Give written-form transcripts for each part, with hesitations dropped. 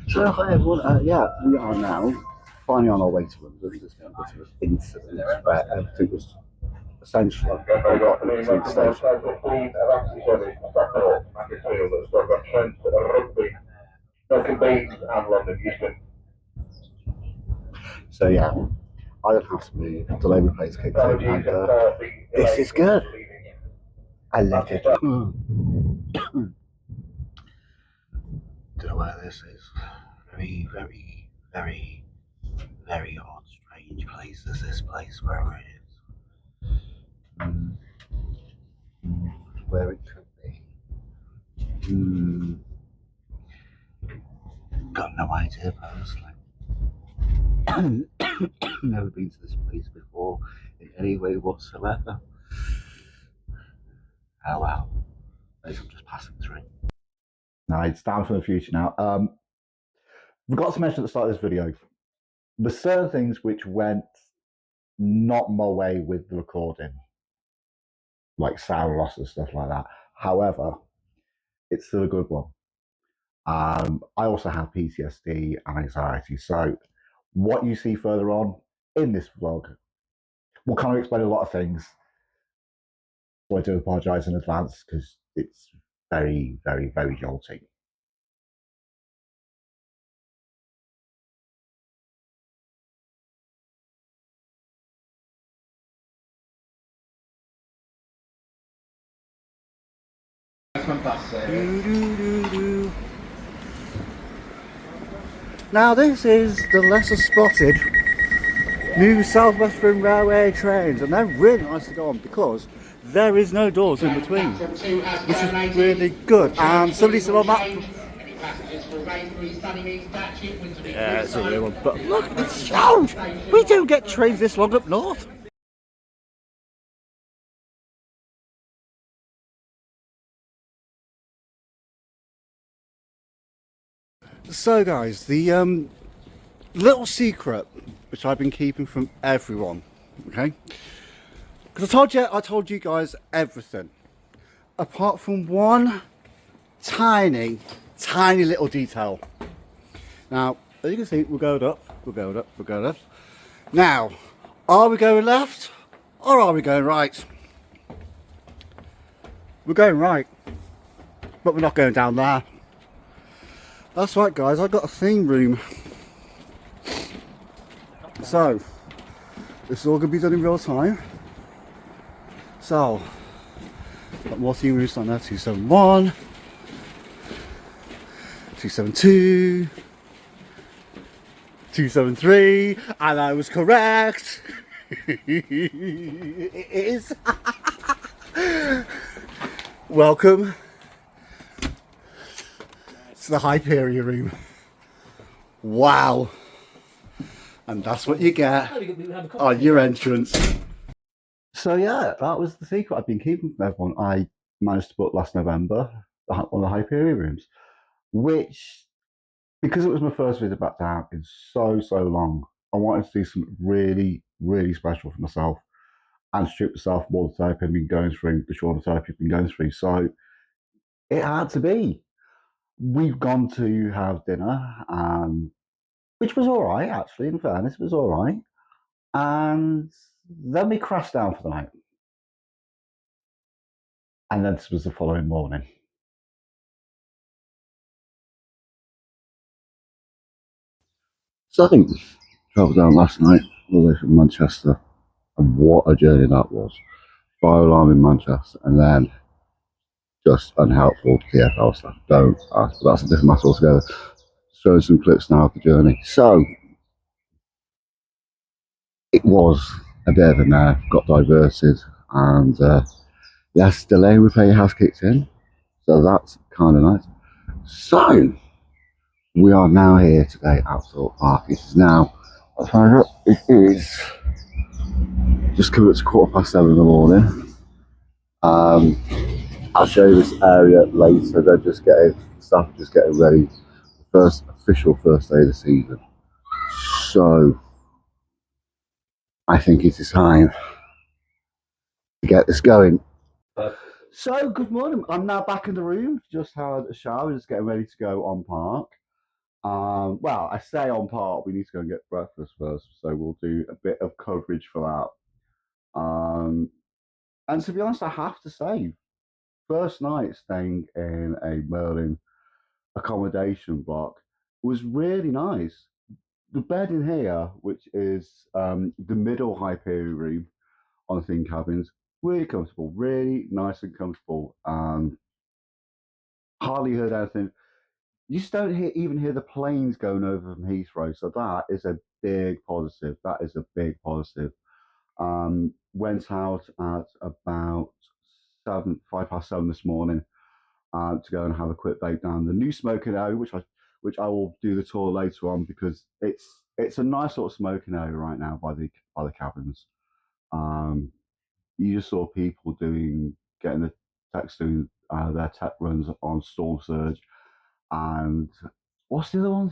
So hi everyone, yeah, we are now finally on our way to London. There's been a bit of an incident where everything was essentially got to the station. So yeah, I don't have to move. The Labour Place kicked in, and this is good. Allegedly. Don't know where this is. Very, very, very, very odd, strange place is this place, wherever it is. Where it could be. Got no idea, personally. Never been to this place before in any way whatsoever. Oh well, maybe I'm just passing through. No, it's down for the future now. Forgot to mention at the start of this video, there's certain things which went not my way with the recording, like sound loss and stuff like that. However, it's still a good one. I also have PTSD and anxiety, so what you see further on in this vlog will kind of explain a lot of things. So I do apologise in advance because it's very, very, very jolting. Now this is the lesser spotted new South Western Railway trains, and they're really nice to go on because there is no doors in between, which is really good. And somebody said on that, yeah, it's a real one. But look, it's huge. We don't get trains this long up north. So guys, the little secret which I've been keeping from everyone, okay? Because I told you guys everything, apart from one tiny little detail. Now, as you can see, we're going up, we're going up, we're going up. Now, are we going left or are we going right? We're going right, but we're not going down there. That's right, guys, I've got a theme room. So, this is all going to be done in real time. So, got more theme rooms on there, 271, 272, 273, and I was correct. It is. Welcome to the Hyperia room. Wow. And that's what you get on your entrance. So yeah, that was the secret I've been keeping from everyone. I managed to book last November one of the Hyperia rooms, which, because it was my first visit back down in so long, I wanted to do something really, really special for myself and strip myself more the therapy I've been going through, the shorter therapy I've been going through. So it had to be. We've gone to have dinner, which was all right, actually, in fairness, it was all right. And then we crashed down for the night. And then this was the following morning. So I think we travelled down last night all the way from Manchester, and what a journey that was. Fire alarm in Manchester, and then just unhelpful TfL staff. Don't ask, but that's a different matter altogether. Showing some clips now of the journey. So it was a bit of a nerve, got diverted, and yes, delay repay has kicked in, so that's kind of nice. So we are now here today at Thorpe Park. It is now, it is just coming up to 7:15 in the morning. I'll show you this area later. They're just getting staff just getting ready. First official first day of the season. So I think it is time to get this going. So good morning. I'm now back in the room. Just had a shower, just getting ready to go on park. Well, I say on part, we need to go and get breakfast first, so we'll do a bit of coverage for that. And to be honest, I have to say, first night staying in a Merlin accommodation block was really nice. The bed in here, which is the middle Hyperia room on the theme cabins, really comfortable, really nice and comfortable. Hardly heard anything. You just don't even hear the planes going over from Heathrow, so that is a big positive. That is a big positive. Went out at about 5 past 7 this morning to go and have a quick bake down the new smoking area, which I will do the tour later on because it's a nice sort of smoking area right now by the cabins. You just saw people getting the techs doing their tech runs on Storm Surge and what's the other one?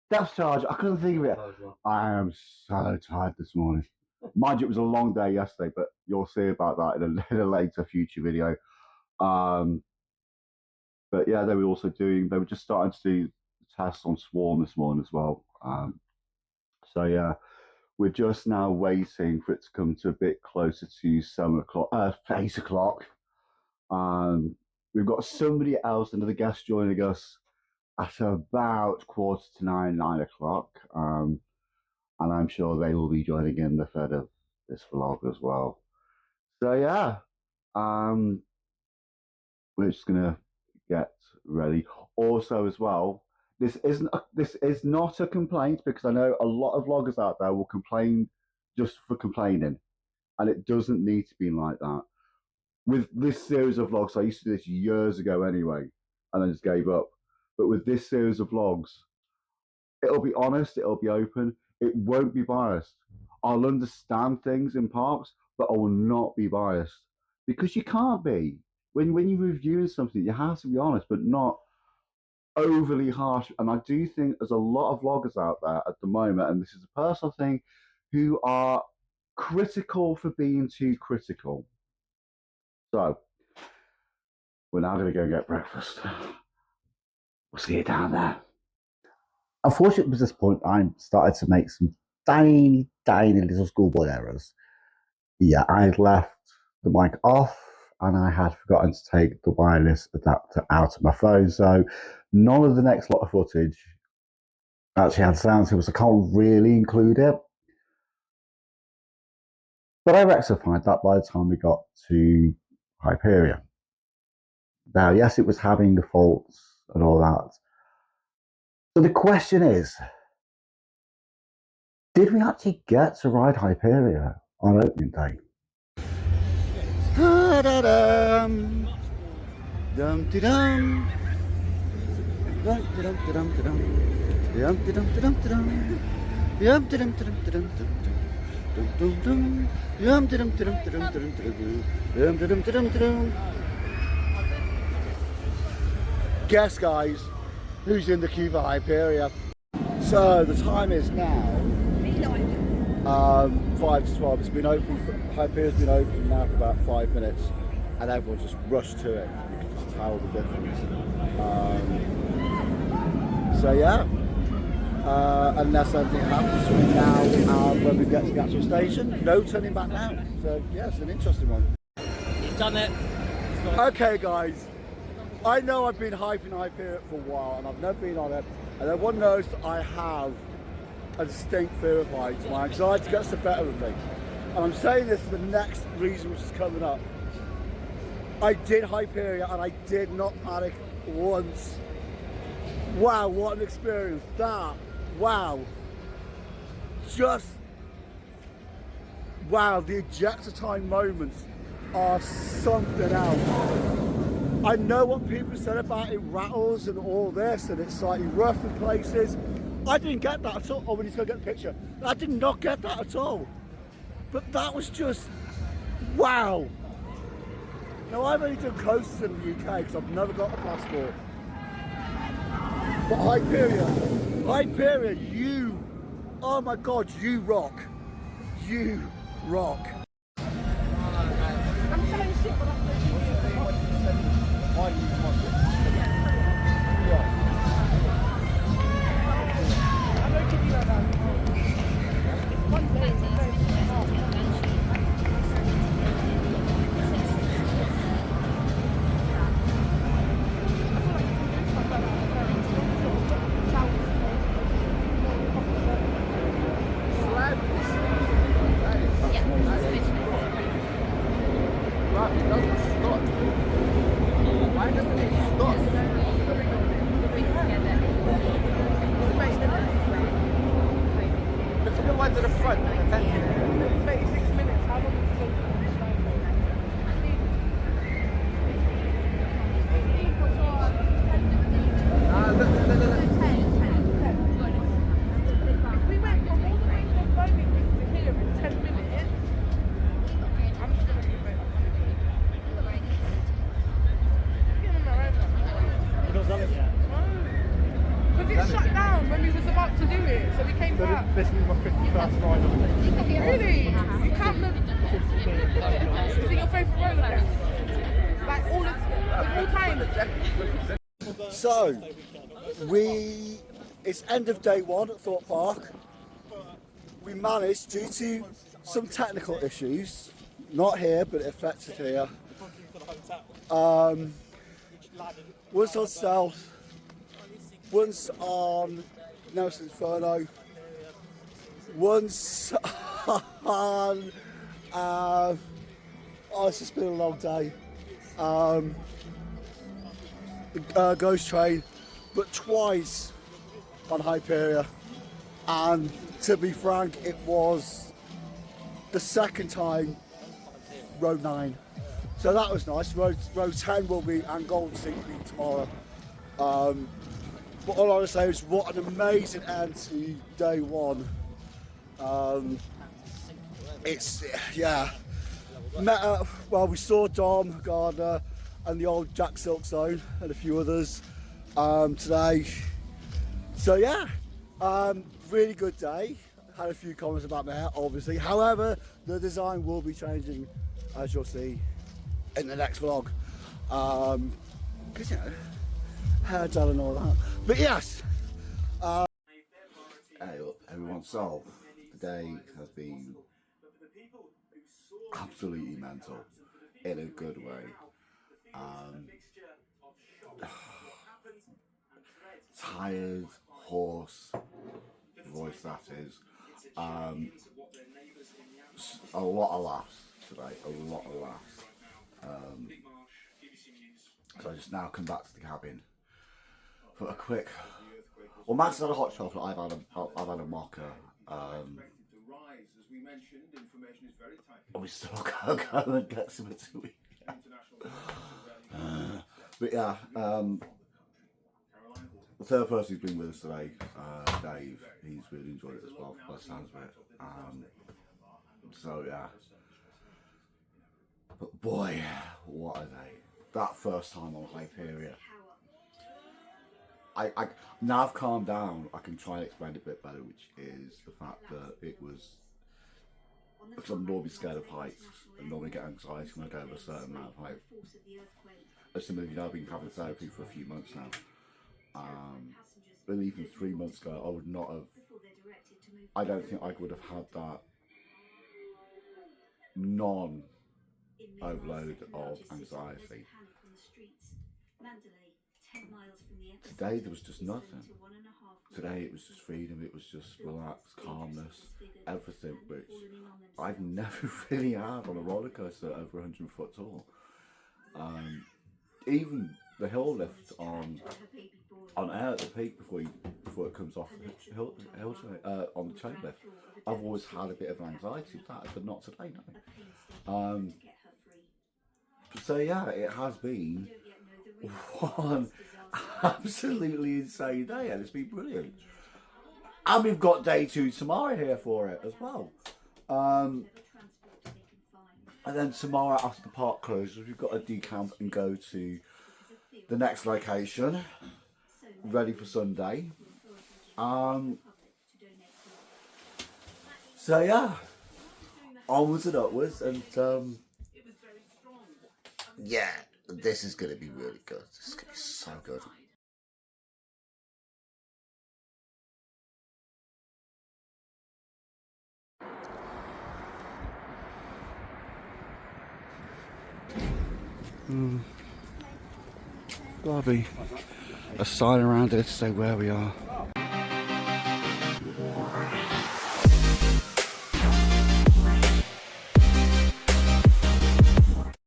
Depth Charge. I couldn't think of it. I am so tired this morning. Mind you, it was a long day yesterday, but you'll see about that in a later future video. But yeah, they were just starting to do tests on Swarm this morning as well. So yeah, we're just now waiting for it to come to a bit closer to 7 o'clock, 8 o'clock. We've got somebody else, another guest joining us at about 8:45, 9 o'clock. And I'm sure they will be joining in the thread of this vlog as well. So yeah, we're just gonna get ready. Also, as well, this is not a complaint because I know a lot of vloggers out there will complain just for complaining, and it doesn't need to be like that. With this series of vlogs, I used to do this years ago anyway, and then just gave up. But with this series of vlogs, it'll be honest, it'll be open, it won't be biased. I'll understand things in parks, but I will not be biased because you can't be. When you review something, you have to be honest, but not overly harsh. And I do think there's a lot of vloggers out there at the moment, and this is a personal thing, who are critical for being too critical. So we're now going to go get breakfast. We'll see you down there. Unfortunately, at this point, I started to make some tiny little schoolboy errors. Yeah, I had left the mic off and I had forgotten to take the wireless adapter out of my phone. So none of the next lot of footage actually had sound to it, so I can't really include it. But I rectified that by the time we got to Hyperia. Now, yes, it was having the faults and all that. So the question is, did we actually get to ride Hyperia on opening day? Da-da-dum. Dum-de-dum. Dum-de-dum-de-dum-de-dum. Dum-de-dum-de-dum-de-dum. Dum-de-dum-de-dum-de-dum-dum. Dum-dum-dum. Dum-de-dum-de-dum-de-dum-de-dum. Dum-de-dum-de-dum-de-dum. Guess, guys, who's in the queue for Hyperia? So the time is now 5 to 12. It's been open. Hyperia's been open now for about 5 minutes, and everyone's just rushed to it. You can just tell the difference. So yeah, unless anything happens between now and when we get to the actual station, no turning back now. So yeah, it's an interesting one. You've done it. Okay, guys. I know I've been hyping Hyperia for a while, and I've never been on it, and everyone knows that I have a distinct fear of heights. My anxiety gets the better of me. And I'm saying this for the next reason which is coming up. I did Hyperia and I did not panic once. Wow, what an experience. That, wow. Just, wow, the ejector time moments are something else. I know what people said about it rattles and all this, and it's slightly rough in places. I didn't get that at all. Oh, we need to go get the picture. I did not get that at all. But that was just, wow. Now, I've only done coasters in the UK because I've never got a passport. But Hyperia, you, oh my God, you rock. You rock. to the front. 36 minutes. How long is this on? Look. If we went from all the way from Birmingham to here in 10 minutes, I'm just going to give it. Give him a round. We've not done it yet. Because it shut down when we was about to do it, so we came back. This is my 51st ride on it. Really? You can't look. Is it your favourite roller coaster? Like all time? So, it's end of day one at Thorpe Park. We managed, due to some technical issues, not here, but it affected here. Once on South, once on Nelson Inferno, once on, it's just been a long day. The Ghost Train, but twice on Hyperia, and to be frank, it was the second time Road 9, so that was nice. Road 10 will be, and Golden Sea will be tomorrow. But all I want to say is what an amazing end to day one. We saw Dom Gardner and the old Jack Silkstone and a few others today. So yeah, really good day. Had a few comments about my hair, obviously. However, the design will be changing, as you'll see in the next vlog. Because, you know, hair gel and all that. But yes. Hey up, everyone. So, the day has been absolutely mental in a good way. Tired, hoarse voice, that is. A lot of laughs today, a lot of laughs. So I just now come back to the cabin for a quick. Well, Max had a hot chocolate. I've had a mocha. And we still gotta go and get some to eat. But yeah, the third person who's been with us today, Dave, he's really enjoyed it as well, by the sounds of it. So yeah. But boy, what a day. That first time on Hyperia. Now I've calmed down, I can try and explain it a bit better, which is the fact that it was, because I'm normally scared of heights and normally get anxiety when I go over a certain amount of height. As some of you know, I've been having therapy for a few months now. But even 3 months ago, I don't think I would have had that non-overload of anxiety. Today there was just nothing. Today it was just freedom, it was just relaxed, calmness, everything, which I've never really had on a roller coaster over 100 foot tall. Even the hill lift on air at the peak before it comes off the hill on the chain lift, I've always had a bit of anxiety with that, but not today, no. So yeah, it has been one absolutely insane day, and it's been brilliant. And we've got day 2 tomorrow here for it as well. And then tomorrow after the park closes, we've got to decamp and go to the next location, ready for Sunday. So yeah, onwards and upwards, and yeah, this is going to be really good. This is going to be so good. Gotta be a sign around here to say where we are.